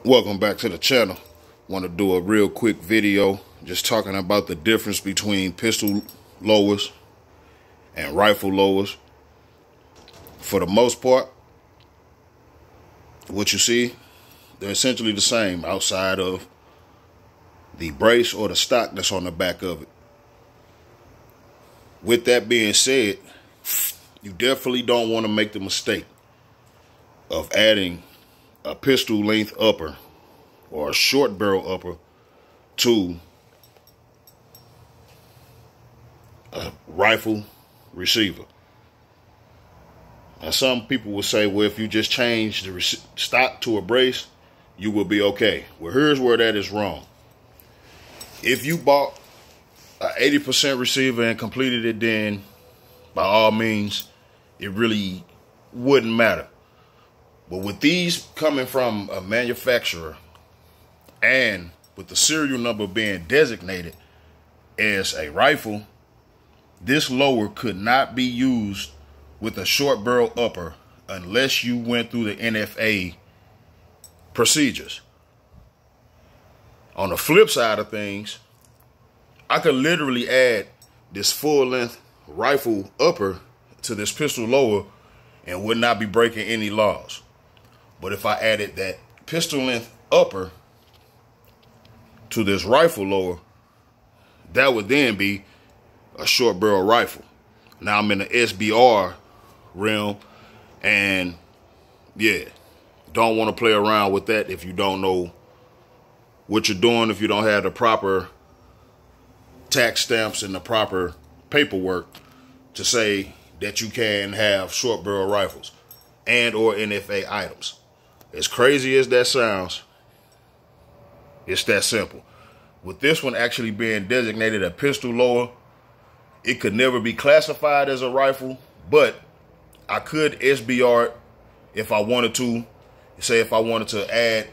Welcome back to the channel. Want to do a real quick video just talking about the difference between pistol lowers and rifle lowers. For the most part, what you see, they're essentially the same outside of the brace or the stock that's on the back of it. With that being said, you definitely don't want to make the mistake of adding a pistol length upper or a short barrel upper to a rifle receiver. Now, some people will say, well, if you just change the stock to a brace, you will be okay. Well, here's where that is wrong. If you bought an 80% receiver and completed it, then by all means, it really wouldn't matter. But with these coming from a manufacturer and with the serial number being designated as a rifle, this lower could not be used with a short barrel upper unless you went through the NFA procedures. On the flip side of things, I could literally add this full length rifle upper to this pistol lower and would not be breaking any laws. But if I added that pistol length upper to this rifle lower, that would then be a short barrel rifle. Now I'm in the SBR realm, and yeah, don't want to play around with that if you don't know what you're doing, if you don't have the proper tax stamps and the proper paperwork to say that you can have short barrel rifles and or NFA items. As crazy as that sounds, it's that simple. With this one actually being designated a pistol lower, it could never be classified as a rifle, but I could SBR it if I wanted to. Say if I wanted to add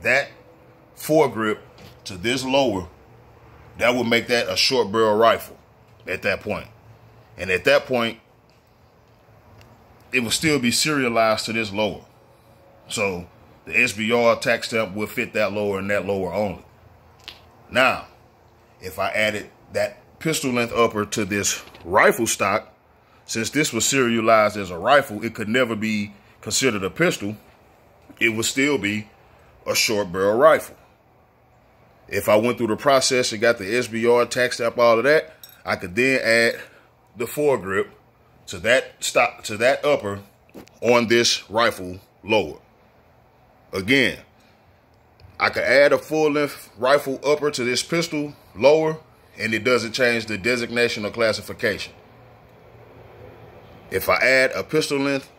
that foregrip to this lower, that would make that a short barrel rifle at that point. And at that point, it would still be serialized to this lower. So the SBR tax stamp will fit that lower and that lower only. Now, if I added that pistol length upper to this rifle stock, since this was serialized as a rifle, it could never be considered a pistol. It would still be a short barrel rifle. If I went through the process and got the SBR tax stamp, all of that, I could then add the foregrip to that stock, to that upper on this rifle lower. Again, I could add a full length rifle upper to this pistol lower, and it doesn't change the designation or classification. If I add a pistol length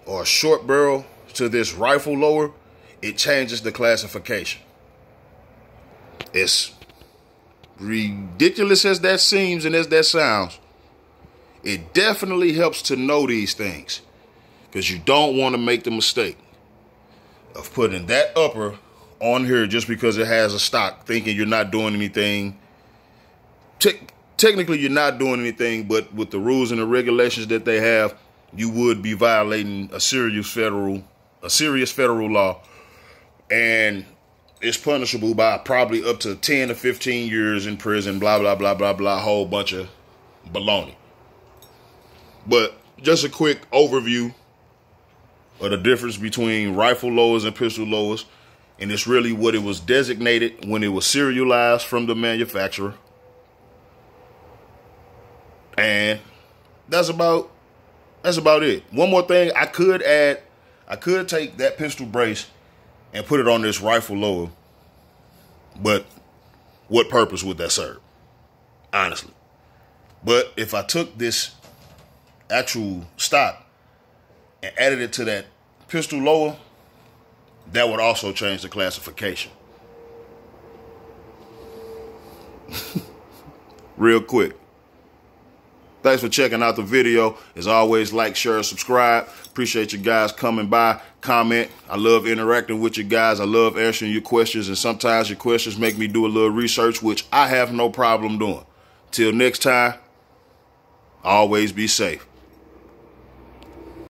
or a short barrel to this rifle lower, it changes the classification. As ridiculous as that seems and as that sounds, it definitely helps to know these things, because you don't want to make the mistake of putting that upper on here just because it has a stock, thinking you're not doing anything. Technically, you're not doing anything, but with the rules and the regulations that they have, you would be violating a serious federal law, and it's punishable by probably up to 10 to 15 years in prison, blah, blah, blah, blah, blah, a whole bunch of baloney. But just a quick overview of the difference between rifle lowers and pistol lowers, and it's really what it was designated when it was serialized from the manufacturer. And that's about it. One more thing I could add, I could take that pistol brace and put it on this rifle lower, but what purpose would that serve? Honestly. But if I took this actual stock and added it to that pistol lower, that would also change the classification. Real quick. Thanks for checking out the video. As always, like, share, subscribe. Appreciate you guys coming by, comment. I love interacting with you guys. I love answering your questions, and sometimes your questions make me do a little research, which I have no problem doing. Till next time, always be safe.